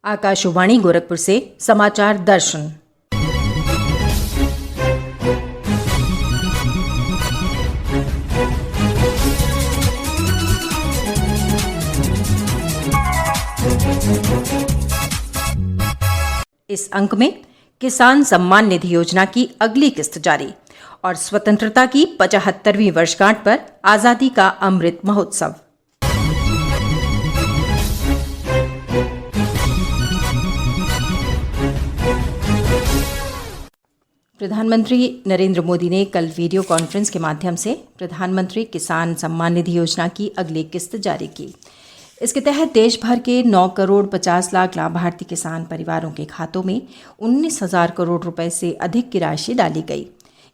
आकाशवाणी गोरखपुर से समाचार दर्शन। इस अंक में किसान सम्मान निधि योजना की अगली किस्त जारी और स्वतंत्रता की 75वीं वर्षगांठ पर आजादी का अमृत महोत्सव। प्रधानमंत्री नरेंद्र मोदी ने कल वीडियो कॉन्फ्रेंस के माध्यम से प्रधानमंत्री किसान सम्मान निधि योजना की अगली किस्त जारी की। इसके तहत देश भर के 9 करोड़ 50 लाख लाभार्थी किसान परिवारों के खातों में 19,000 करोड़ रुपए से अधिक की राशि डाली गई।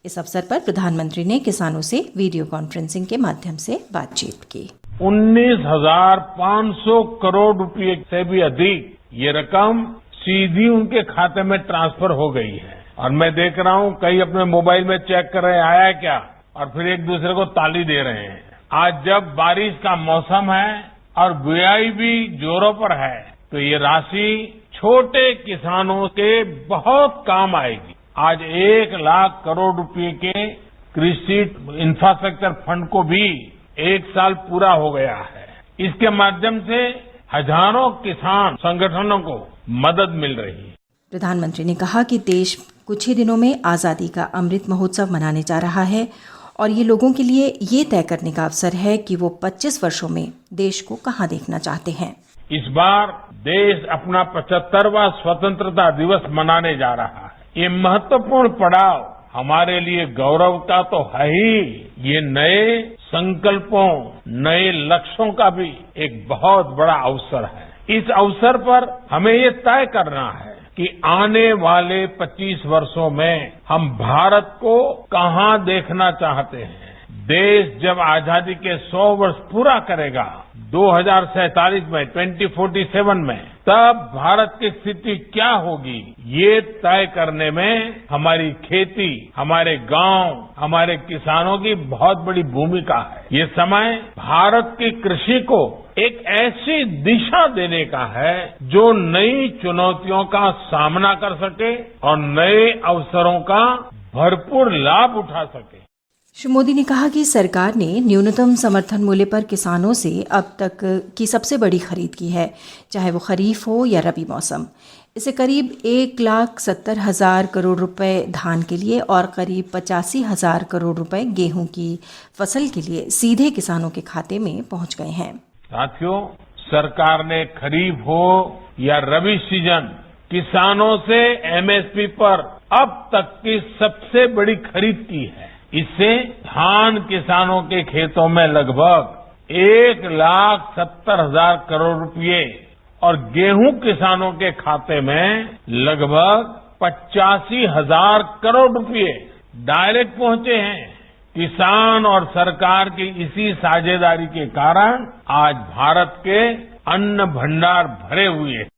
इस अवसर पर प्रधानमंत्री ने किसानों से वीडियो कॉन्फ्रेंसिंग के माध्यम से बातचीत की। 19,500 करोड़ रुपए से भी अधिक ये रकम सीधी उनके खाते में ट्रांसफर हो गई है और मैं देख रहा हूं कई अपने मोबाइल में चेक कर रहे हैं आया क्या, और फिर एक दूसरे को ताली दे रहे हैं। आज जब बारिश का मौसम है और बुआई भी जोरों पर है तो ये राशि छोटे किसानों के बहुत काम आएगी। आज 1 लाख करोड़ रुपए के कृषि इंफ्रास्ट्रक्चर फंड को भी 1 साल पूरा हो गया है। इसके माध्यम से हजारों किसान संगठनों को मदद मिल रही है। प्रधानमंत्री ने कहा कि देश कुछ ही दिनों में आजादी का अमृत महोत्सव मनाने जा रहा है और ये लोगों के लिए ये तय करने का अवसर है कि वो 25 वर्षों में देश को कहां देखना चाहते हैं। इस बार देश अपना 75वां स्वतंत्रता दिवस मनाने जा रहा है। ये महत्वपूर्ण पड़ाव हमारे लिए गौरव का तो है ही, ये नए संकल्पों, नए लक्ष्यों का भी एक बहुत बड़ा अवसर है। इस अवसर पर हमें ये तय करना है कि आने वाले 25 वर्षों में हम भारत को कहां देखना चाहते हैं। देश जब आजादी के 100 वर्ष पूरा करेगा 2047 में 2047 में, तब भारत की स्थिति क्या होगी ये तय करने में हमारी खेती, हमारे गांव, हमारे किसानों की बहुत बड़ी भूमिका है। ये समय भारत की कृषि को एक ऐसी दिशा देने का है जो नई चुनौतियों का सामना कर सके और नए अवसरों का भरपूर लाभ उठा सके। श्री मोदी ने कहा कि सरकार ने न्यूनतम समर्थन मूल्य पर किसानों से अब तक की सबसे बड़ी खरीद की है, चाहे वो खरीफ हो या रबी मौसम। इसे करीब 1,70,000 करोड़ रुपए धान के लिए और करीब 85,000 करोड़ रुपए गेहूं की फसल के लिए सीधे किसानों के खाते में पहुंच गए हैं। साथियों, सरकार ने खरीफ हो या रबी सीजन किसानों से एमएसपी पर अब तक की सबसे बड़ी खरीद की है। इससे धान किसानों के खेतों में लगभग 1,70,000 करोड़ रुपए और गेहूं किसानों के खाते में लगभग 85,000 करोड़ रुपए डायरेक्ट पहुंचे हैं। किसान और सरकार की इसी साझेदारी के कारण आज भारत के अन्न भंडार भरे हुए हैं।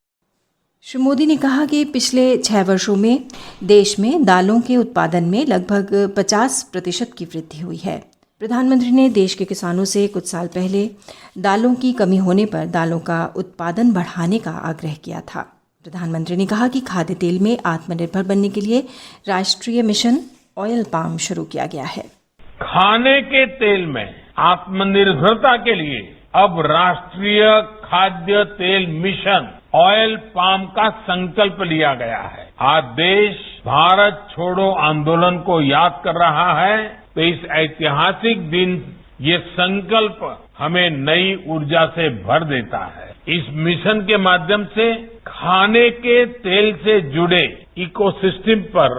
श्री मोदी ने कहा कि पिछले 6 वर्षों में देश में दालों के उत्पादन में लगभग 50% की वृद्धि हुई है। प्रधानमंत्री ने देश के किसानों से कुछ साल पहले दालों की कमी होने पर दालों का उत्पादन बढ़ाने का आग्रह किया था। प्रधानमंत्री ने कहा कि खाद्य तेल में आत्मनिर्भर बनने के लिए राष्ट्रीय मिशन ऑयल पाम शुरू किया गया है। खाने के तेल में आत्मनिर्भरता के लिए अब राष्ट्रीय खाद्य तेल मिशन ऑयल पाम का संकल्प लिया गया है। आज देश भारत छोड़ो आंदोलन को याद कर रहा है तो इस ऐतिहासिक दिन ये संकल्प हमें नई ऊर्जा से भर देता है। इस मिशन के माध्यम से खाने के तेल से जुड़े इकोसिस्टम पर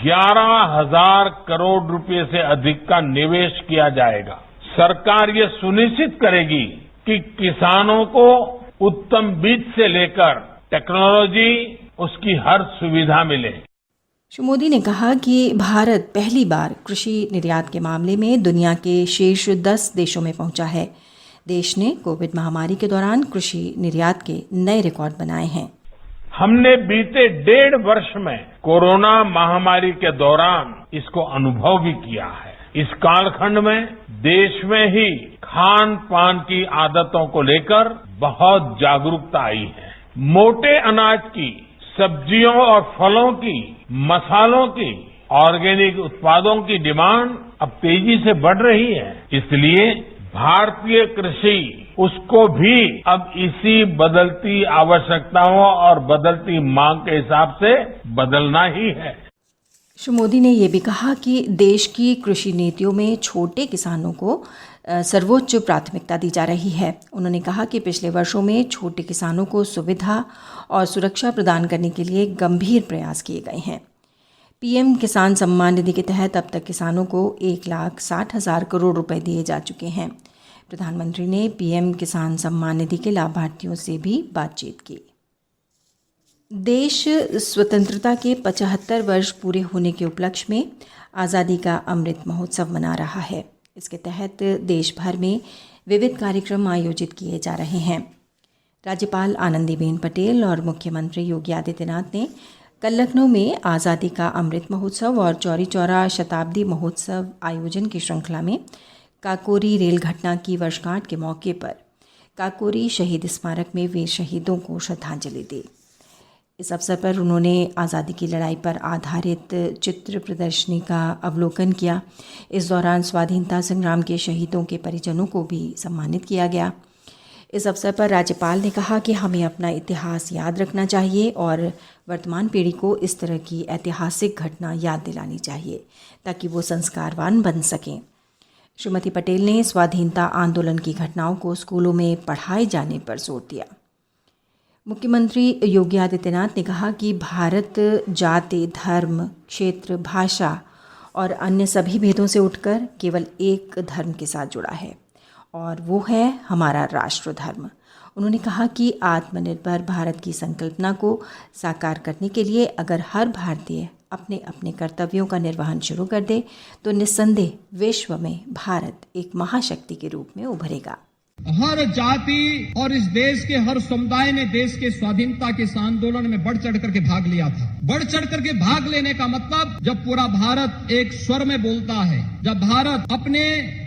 11,000 करोड़ रुपए से अधिक का निवेश किया जाएगा। सरकार ये सुनिश्चित करेगी कि किसानों को उत्तम बीज से लेकर टेक्नोलॉजी, उसकी हर सुविधा मिले। श्री मोदी ने कहा कि भारत पहली बार कृषि निर्यात के मामले में दुनिया के शीर्ष 10 देशों में पहुंचा है। देश ने कोविड महामारी के दौरान कृषि निर्यात के नए रिकॉर्ड बनाए हैं। हमने बीते 1.5 वर्ष में कोरोना महामारी के दौरान इसको अनुभव भी किया है। इस कालखंड में देश में ही खान पान की आदतों को लेकर बहुत जागरूकता आई है। मोटे अनाज की, सब्जियों और फलों की, मसालों की, ऑर्गेनिक उत्पादों की डिमांड अब तेजी से बढ़ रही है। इसलिए भारतीय कृषि उसको भी अब इसी बदलती आवश्यकताओं और बदलती मांग के हिसाब से बदलना ही है। श्री मोदी ने ये भी कहा कि देश की कृषि नीतियों में छोटे किसानों को सर्वोच्च प्राथमिकता दी जा रही है। उन्होंने कहा कि पिछले वर्षों में छोटे किसानों को सुविधा और सुरक्षा प्रदान करने के लिए गंभीर प्रयास किए गए हैं। पीएम किसान सम्मान निधि के तहत अब तक किसानों को 1,60,000 करोड़ रुपए दिए जा चुके हैं। प्रधानमंत्री ने पीएम किसान सम्मान निधि के लाभार्थियों से भी बातचीत की। देश स्वतंत्रता के 75 वर्ष पूरे होने के उपलक्ष्य में आज़ादी का अमृत महोत्सव मना रहा है। इसके तहत देश भर में विविध कार्यक्रम आयोजित किए जा रहे हैं। राज्यपाल आनंदीबेन पटेल और मुख्यमंत्री योगी आदित्यनाथ ने कल लखनऊ में आज़ादी का अमृत महोत्सव और चौरी चौरा शताब्दी महोत्सव आयोजन की श्रृंखला में काकोरी रेल घटना की वर्षगांठ के मौके पर काकोरी शहीद स्मारक में वीर शहीदों को श्रद्धांजलि दी। इस अवसर पर उन्होंने आज़ादी की लड़ाई पर आधारित चित्र प्रदर्शनी का अवलोकन किया। इस दौरान स्वाधीनता संग्राम के शहीदों के परिजनों को भी सम्मानित किया गया। इस अवसर पर राज्यपाल ने कहा कि हमें अपना इतिहास याद रखना चाहिए और वर्तमान पीढ़ी को इस तरह की ऐतिहासिक घटना याद दिलानी चाहिए ताकि वो संस्कारवान बन सकें। श्रीमती पटेल ने स्वाधीनता आंदोलन की घटनाओं को स्कूलों में पढ़ाए जाने पर जोर दिया। मुख्यमंत्री योगी आदित्यनाथ ने कहा कि भारत जाति, धर्म, क्षेत्र, भाषा और अन्य सभी भेदों से उठकर केवल एक धर्म के साथ जुड़ा है और वो है हमारा राष्ट्र धर्म। उन्होंने कहा कि आत्मनिर्भर भारत की संकल्पना को साकार करने के लिए अगर हर भारतीय अपने अपने कर्तव्यों का निर्वहन शुरू कर दे तो निस्संदेह विश्व में भारत एक महाशक्ति के रूप में उभरेगा। हर जाति और इस देश के हर समुदाय ने देश के स्वाधीनता के इस आंदोलन में बढ़ चढ़ करके भाग लिया था। बढ़ चढ़ करके भाग लेने का मतलब जब पूरा भारत एक स्वर में बोलता है, जब भारत अपने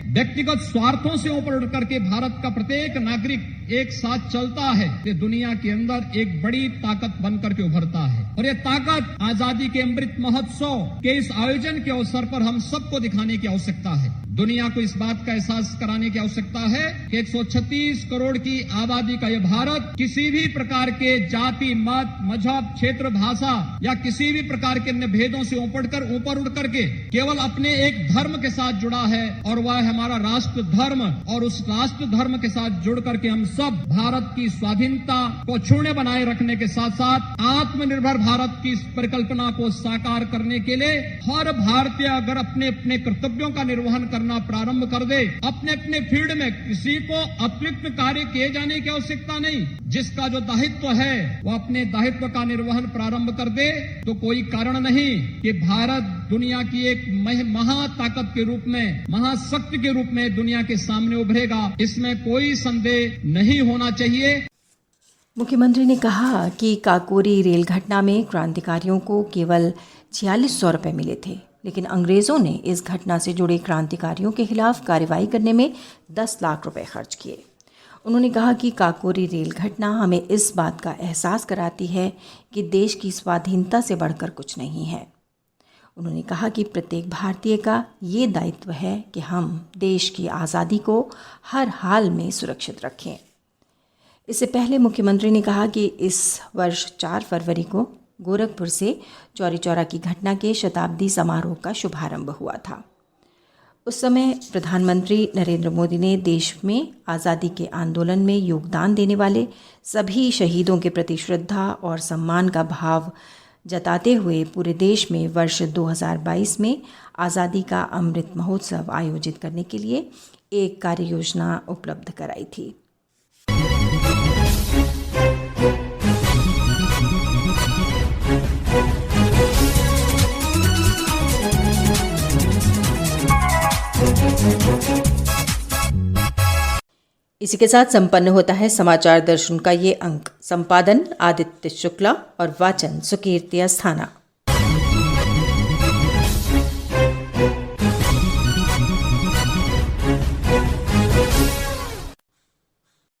व्यक्तिगत स्वार्थों से ऊपर उठ करके भारत का प्रत्येक नागरिक एक साथ चलता है, ये दुनिया के अंदर एक बड़ी ताकत बन करके उभरता है। और ये ताकत आजादी के अमृत महोत्सव के इस आयोजन के अवसर पर हम सबको दिखाने की आवश्यकता है। दुनिया को इस बात का एहसास कराने की आवश्यकता है कि 136 करोड़ की आबादी का यह भारत किसी भी प्रकार के जाति, मत, मजहब, क्षेत्र, भाषा या किसी भी प्रकार के अन्य भेदों से ऊपर उठ करके केवल अपने एक धर्म के साथ जुड़ा है और वह है हमारा राष्ट्र धर्म। और उस राष्ट्र धर्म के साथ जुड़ करके हम सब भारत की स्वाधीनता को अक्षुण्य बनाए रखने के साथ साथ आत्मनिर्भर भारत की परिकल्पना को साकार करने के लिए हर भारतीय अगर अपने अपने कर्तव्यों का निर्वहन करना प्रारंभ कर दे, अपने अपने फील्ड में किसी को अतिरिक्त कार्य किए जाने की आवश्यकता नहीं, जिसका जो दायित्व है वो अपने दायित्व का निर्वहन प्रारंभ कर दे तो कोई कारण नहीं कि भारत दुनिया की एक महाताकत के रूप में, महाशक्ति के रूप में दुनिया के सामने उभरेगा। इसमें कोई संदेह नहीं होना चाहिए। मुख्यमंत्री ने कहा कि काकोरी रेल घटना में क्रांतिकारियों को केवल 4600 रुपये मिले थे, लेकिन अंग्रेजों ने इस घटना से जुड़े क्रांतिकारियों के खिलाफ कार्रवाई करने में 10 लाख रुपए खर्च किए। उन्होंने कहा कि काकोरी रेल घटना हमें इस बात का एहसास कराती है कि देश की स्वाधीनता से बढ़कर कुछ नहीं है। उन्होंने कहा कि प्रत्येक भारतीय का ये दायित्व है कि हम देश की आज़ादी को हर हाल में सुरक्षित रखें। इससे पहले मुख्यमंत्री ने कहा कि इस वर्ष 4 फरवरी को गोरखपुर से चौरी चौरा की घटना के शताब्दी समारोह का शुभारंभ हुआ था। उस समय प्रधानमंत्री नरेंद्र मोदी ने देश में आज़ादी के आंदोलन में योगदान देने वाले सभी शहीदों के प्रति श्रद्धा और सम्मान का भाव जताते हुए पूरे देश में वर्ष 2022 में आज़ादी का अमृत महोत्सव आयोजित करने के लिए एक कार्य योजना उपलब्ध कराई थी। इसी के साथ संपन्न होता है समाचार दर्शन का ये अंक। संपादन आदित्य शुक्ला और वाचन सुकीर्ति अस्थाना।